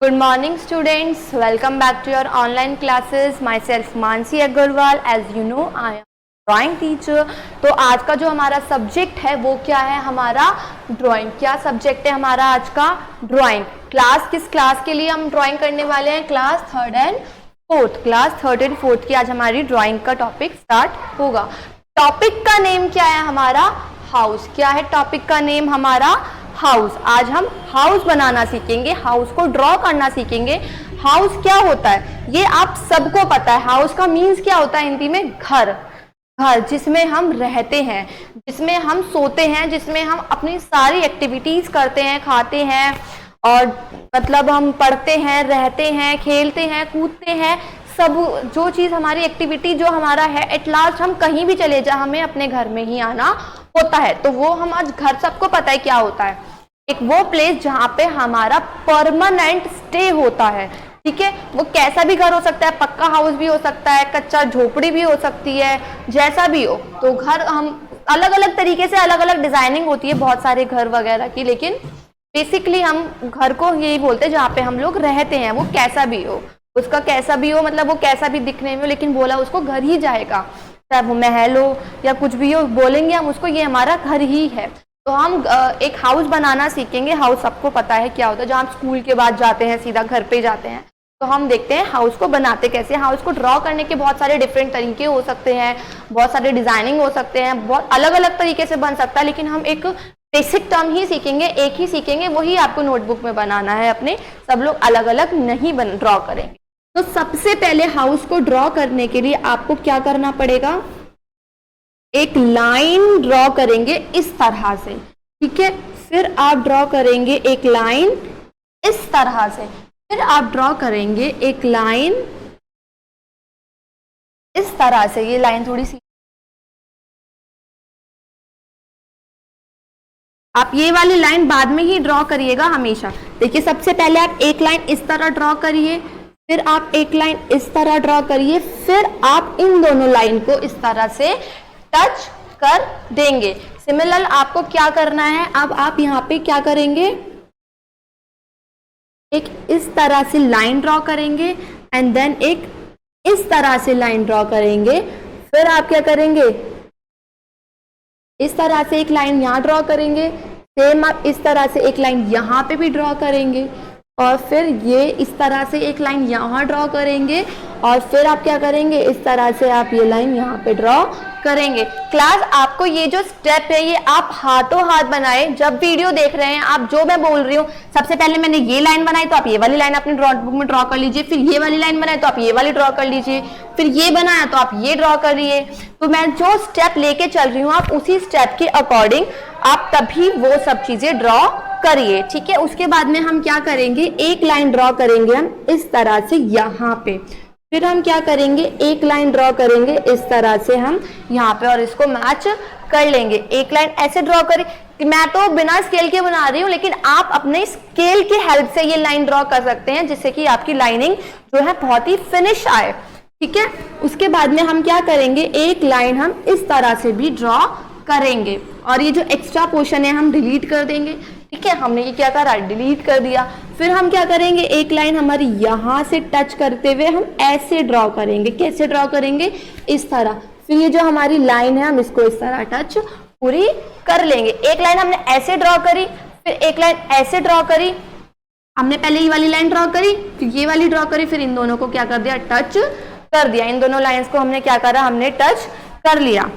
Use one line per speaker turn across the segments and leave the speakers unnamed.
Good morning students, welcome back to your online classes. Myself Mansi Agarwal, as you know I am drawing teacher. तो आज का जो हमारा subject है वो क्या है, हमारा ड्राइंग। क्या सब्जेक्ट है हमारा आज का? ड्राइंग। किस क्लास के लिए हम ड्राइंग करने वाले हैं? क्लास थर्ड एंड फोर्थ की आज हमारी ड्राइंग का टॉपिक स्टार्ट होगा। टॉपिक का नेम क्या है हमारा? हाउस। क्या है टॉपिक का नेम हमारा? हाउस। आज हम हाउस बनाना सीखेंगे, हाउस को ड्रॉ करना सीखेंगे। हाउस क्या होता है ये आप सबको पता है। हाउस का मीन्स क्या होता है हिंदी में? घर। घर जिसमें हम रहते हैं, जिसमें हम सोते हैं, जिसमें हम अपनी सारी एक्टिविटीज करते हैं, खाते हैं और मतलब हम पढ़ते हैं, रहते हैं, खेलते हैं, कूदते हैं। सब जो चीज हमारी एक्टिविटी जो हमारा है, एट लास्ट हम कहीं भी चले जाए हमें अपने घर में ही आना होता है। तो वो हम आज घर सबको पता है क्या होता है, एक वो प्लेस जहाँ पे हमारा परमानेंट स्टे होता है। ठीक है, वो कैसा भी घर हो सकता है, पक्का हाउस भी हो सकता है, कच्चा झोपड़ी भी हो सकती है, जैसा भी हो। तो घर हम अलग अलग तरीके से, अलग अलग डिजाइनिंग होती है बहुत सारे घर वगैरह की, लेकिन बेसिकली हम घर को यही बोलते हैं जहाँ पे हम लोग रहते हैं। वो कैसा भी हो, उसका कैसा भी हो, मतलब वो कैसा भी दिखने में हो, लेकिन बोला उसको घर ही जाएगा। चाहे वो महल हो या कुछ भी हो, बोलेंगे हम उसको ये हमारा घर ही है। तो हम एक हाउस बनाना सीखेंगे। हाउस सबको पता है क्या होता है, जहाँ हम स्कूल के बाद जाते हैं सीधा घर पे जाते हैं। तो हम देखते हैं हाउस को बनाते कैसे। हाउस को ड्रॉ करने के बहुत सारे डिफरेंट तरीके हो सकते हैं, बहुत सारे डिजाइनिंग हो सकते हैं, बहुत अलग अलग तरीके से बन सकता है, लेकिन हम एक बेसिक टर्म ही सीखेंगे, एक ही सीखेंगे, वही आपको नोटबुक में बनाना है अपने। सब लोग अलग अलग नहीं ड्रॉ करेंगे। तो सबसे पहले हाउस को ड्रॉ करने के लिए आपको क्या करना पड़ेगा? एक लाइन ड्रॉ करेंगे इस तरह से। ठीक है, फिर आप ड्रॉ करेंगे एक लाइन इस तरह से, फिर आप ड्रॉ करेंगे एक लाइन इस तरह से। ये लाइन थोड़ी सी, आप ये वाली लाइन बाद में ही ड्रॉ करिएगा हमेशा। देखिए, सबसे पहले आप एक लाइन इस तरह ड्रॉ करिए, फिर आप एक लाइन इस तरह ड्रॉ करिए, फिर आप इन दोनों लाइन को इस तरह से टच कर देंगे। सिमिलर आपको क्या करना है, अब आप यहाँ पे क्या करेंगे, एक इस तरह से लाइन ड्रॉ करेंगे एंड देन एक इस तरह से लाइन ड्रॉ करेंगे। फिर आप क्या करेंगे, इस तरह से एक लाइन यहाँ ड्रॉ करेंगे, सेम आप इस तरह से एक लाइन यहाँ पे भी ड्रॉ करेंगे, और फिर ये इस तरह से एक लाइन यहाँ ड्रॉ करेंगे, और फिर आप क्या करेंगे, इस तरह से आप ये लाइन यहाँ पे ड्रॉ करेंगे। क्लास आपको ये जो स्टेप है ये आप हाथों हाथ बनाए। जब वीडियो देख रहे हैं आप, जो मैं बोल रही हूँ, सबसे पहले मैंने ये लाइन बनाई तो आप ये वाली लाइन अपनी नोटबुक में ड्रॉ कर लीजिए, फिर ये वाली लाइन बनाई तो आप ये वाली ड्रॉ कर लीजिए, फिर ये बनाया तो आप ये ड्रॉ करिए। तो मैं जो स्टेप लेके चल रही हूँ आप उसी स्टेप के अकॉर्डिंग आप तभी वो सब चीजें ड्रॉ करिए। ठीक है, उसके बाद में हम क्या करेंगे, एक लाइन ड्रॉ करेंगे हम इस तरह से यहाँ पे, फिर हम क्या करेंगे, एक लाइन ड्रॉ करेंगे इस तरह से हम यहाँ पे, और इसको मैच कर लेंगे। एक लाइन ऐसे ड्रॉ करें, मैं तो बिना स्केल के बना रही हूँ, लेकिन आप अपने स्केल की हेल्प से ये लाइन ड्रॉ कर सकते हैं, जिससे कि आपकी लाइनिंग जो है बहुत ही फिनिश आए। ठीक है, उसके बाद में हम क्या करेंगे, एक लाइन हम इस तरह से भी ड्रॉ करेंगे, और ये जो एक्स्ट्रा पोर्शन है हम डिलीट कर देंगे। ठीक है, हमने ये क्या करा, डिलीट कर दिया। फिर हम क्या करेंगे, एक लाइन हमारी यहाँ से टच करते हुए हम ऐसे ड्रॉ करेंगे। कैसे ड्रॉ करेंगे, इस तरह। फिर ये जो हमारी लाइन है हम इसको इस तरह टच पूरी कर लेंगे। एक लाइन हमने ऐसे ड्रॉ करी, फिर एक लाइन ऐसे ड्रॉ करी, हमने पहले ये वाली लाइन ड्रॉ करी, फिर ये वाली ड्रॉ करी, फिर इन दोनों को क्या कर दिया, टच कर दिया। इन दोनों लाइन्स को हमने क्या करा, हमने टच कर लिया।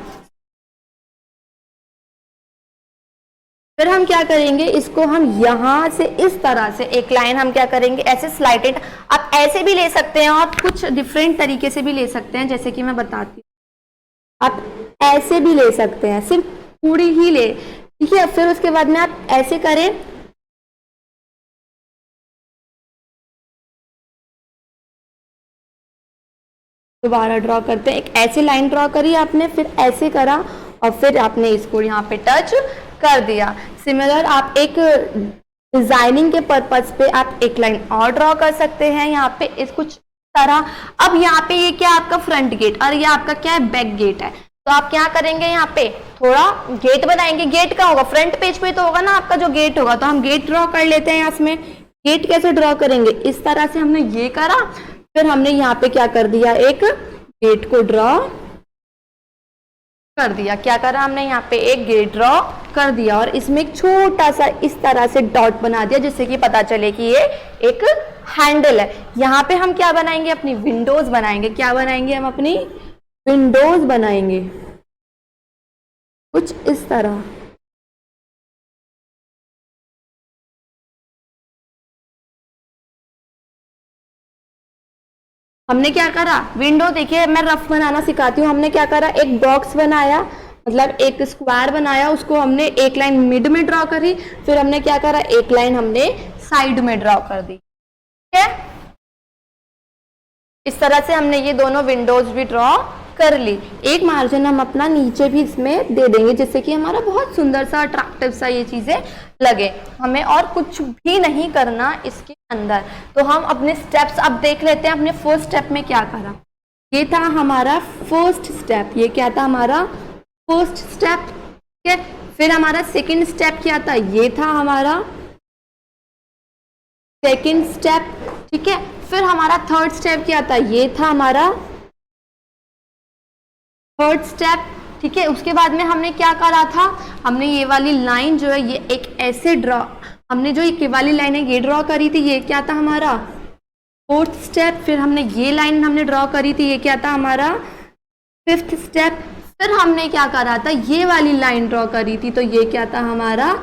फिर हम क्या करेंगे, इसको हम यहाँ से इस तरह से एक लाइन हम क्या करेंगे, ऐसे स्लाइटेड। आप ऐसे भी ले सकते हैं और कुछ डिफरेंट तरीके से भी ले सकते हैं, जैसे कि मैं बताती हूँ। आप ऐसे भी ले सकते हैं, सिर्फ पूरी ही ले। ठीक है, फिर उसके बाद में आप ऐसे करें, दोबारा ड्रॉ करते हैं। एक ऐसे लाइन ड्रॉ करी आपने, फिर ऐसे करा, और फिर आपने इसको यहाँ पे टच कर दिया। सिमिलर आप एक डिजाइनिंग के पर्पस पे आप एक लाइन और ड्रॉ कर सकते हैं यहाँ पे इस कुछ तरह। अब यहाँ पे ये क्या आपका फ्रंट गेट और ये आपका क्या है, बैक गेट है। तो आप क्या करेंगे, यहाँ पे थोड़ा गेट बनाएंगे। गेट का होगा फ्रंट पेज पे तो होगा ना आपका जो गेट होगा, तो हम गेट ड्रॉ कर लेते हैं इसमें। गेट कैसे ड्रॉ करेंगे, इस तरह से हमने ये करा, फिर हमने यहाँ पे क्या कर दिया, एक गेट को ड्रॉ कर दिया। क्या करा हमने, यहाँ पे एक गेट ड्रॉ कर दिया और इसमें एक छोटा सा इस तरह से डॉट बना दिया, जिससे कि पता चले कि ये एक हैंडल है। यहाँ पे हम क्या बनाएंगे, अपनी विंडोज बनाएंगे। क्या बनाएंगे, हम अपनी विंडोज बनाएंगे कुछ इस तरह। हमने क्या करा, विंडो देखिए मैं रफ बनाना सिखाती हूँ। हमने क्या करा, एक बॉक्स बनाया, मतलब एक स्क्वायर बनाया, उसको हमने एक लाइन मिड में ड्रॉ करी, फिर हमने क्या करा, एक लाइन हमने साइड में ड्रॉ कर दी। ठीक है, इस तरह से हमने ये दोनों विंडोज भी ड्रॉ कर ली। एक मार्जिन हम अपना नीचे भी इसमें दे देंगे, जिससे कि हमारा बहुत सुंदर सा अट्रैक्टिव सा ये चीजें लगे। हमें और कुछ भी नहीं करना इसके अंदर। तो हम अपने स्टेप्स अब देख लेते हैं। अपने फर्स्ट स्टेप में क्या करा, ये था हमारा फर्स्ट स्टेप, ये क्या था हमारा फर्स्ट स्टेप। ठीक है, फिर हमारा सेकंड स्टेप क्या था, ये था हमारा सेकंड स्टेप। ठीक है, फिर हमारा थर्ड स्टेप क्या था, ये था हमारा थर्ड स्टेप। ठीक है, उसके बाद में हमने क्या करा था, हमने ये वाली लाइन जो है ये एक ऐसे ड्रॉ, हमने जो ये वाली लाइन है ये ड्रॉ करी थी, ये क्या था हमारा फोर्थ स्टेप। फिर हमने ये लाइन हमने ड्रॉ करी थी, ये क्या था हमारा फिफ्थ स्टेप। फिर हमने क्या करा था, ये वाली लाइन ड्रॉ करी थी, तो ये क्या था हमारा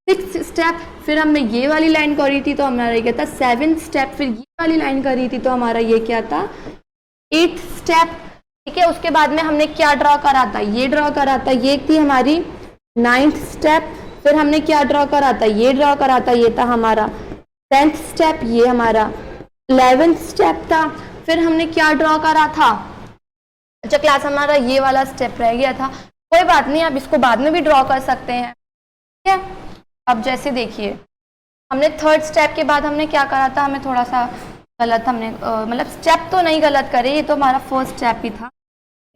सिक्स्थ स्टेप। फिर हमने ये वाली लाइन करी थी, तो हमारा ये क्या था सेवेंथ स्टेप। फिर ये वाली लाइन करी थी, तो हमारा ये क्या था एट्थ स्टेप। ठीक है, उसके बाद में हमने क्या ड्रॉ करा था, ये ड्रॉ करा था, ये थी हमारी नाइन्थ स्टेप। फिर हमने क्या ड्रॉ करा था, ये ड्रॉ करा था, ये था हमारा 10th स्टेप, ये हमारा 11th स्टेप था। फिर हमने क्या ड्रॉ करा था, अच्छा क्लास हमारा ये वाला स्टेप रह गया था, कोई बात नहीं, आप इसको बाद में भी ड्रॉ कर सकते हैं। ठीक है, अब जैसे देखिए हमने थर्ड स्टेप के बाद हमने क्या करा था, हमें थोड़ा सा गलत हमने मतलब स्टेप तो नहीं गलत करे, ये तो हमारा फर्स्ट स्टेप ही था।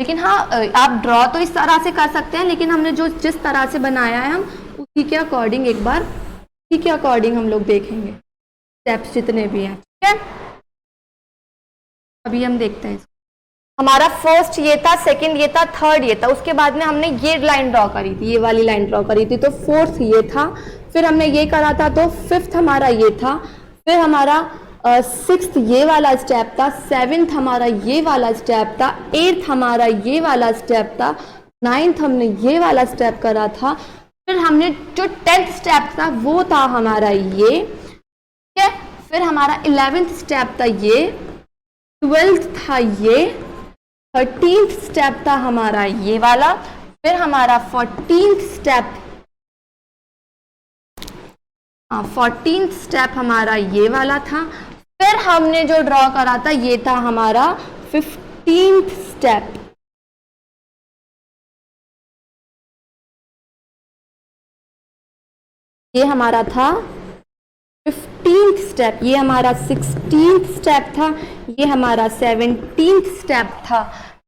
लेकिन हाँ, आप ड्रॉ तो इस तरह से कर सकते हैं, लेकिन हमने जो जिस तरह से बनाया है हम उसी के अकॉर्डिंग एक बार उसी के अकॉर्डिंग हम लोग देखेंगे स्टेप्स जितने भी हैं। ठीक है, अभी हम देखते हैं। हमारा फर्स्ट ये था, सेकंड ये था, थर्ड ये था, उसके बाद में हमने ये लाइन ड्रॉ करी थी, ये वाली लाइन ड्रॉ करी थी, तो फोर्थ ये था। फिर हमने ये करा था, तो फिफ्थ हमारा ये था। फिर हमारा सिक्स्थ ये वाला स्टेप था, सेवेंथ हमारा ये वाला स्टेप था, एट्थ हमारा ये वाला स्टेप था, नाइन्थ हमने ये वाला स्टेप करा था। फिर हमने जो 10th स्टेप था वो था हमारा ये। ठीक है, फिर हमारा 11th स्टेप था ये, 12th था ये, 13th स्टेप था हमारा ये वाला। फिर हमारा 14th स्टेप 14th स्टेप हमारा ये वाला था। फिर हमने जो ड्रॉ करा था ये था हमारा 15th स्टेप। ये हमारा था 15th स्टेप, ये हमारा 16th स्टेप था, ये हमारा 17th स्टेप था।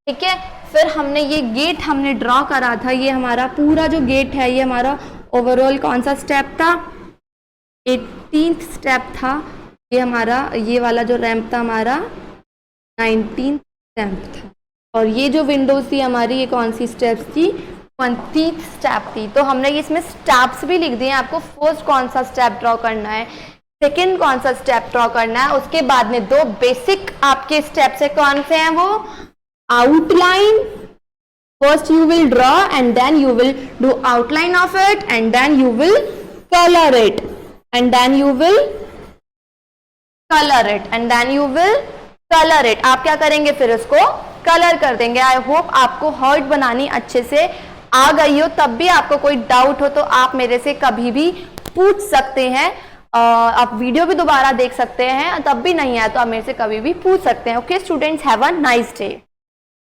ठीक है, फिर हमने ये गेट हमने ड्रॉ करा था, ये हमारा पूरा जो गेट है ये हमारा ओवरऑल कौन सा स्टेप था, 18th स्टेप था। ये हमारा ये वाला जो रैंप था हमारा 19th स्टेप था। और ये जो विंडोज थी हमारी ये कौन सी स्टेप्स थी, 20th स्टेप थी। तो हमने इसमें स्टेप्स भी लिख दिए, आपको फर्स्ट कौन सा स्टेप ड्रॉ करना है, सेकंड कौन सा स्टेप ड्रॉ करना है, उसके बाद में दो बेसिक आपके स्टेप्स है, कौन से हैं वो, outline, first you will draw and then you will do outline of it and then you will colour it and then you will colour it and then you will colour it. आप क्या करेंगे, फिर उसको colour कर देंगे। I hope आपको heart बनानी अच्छे से आ गई हो। तब भी आपको कोई डाउट हो तो आप मेरे से कभी भी पूछ सकते हैं। आप वीडियो भी दोबारा देख सकते हैं, तब भी नहीं आया तो आप मेरे से कभी भी पूछ सकते हैं। Okay students, have a nice day.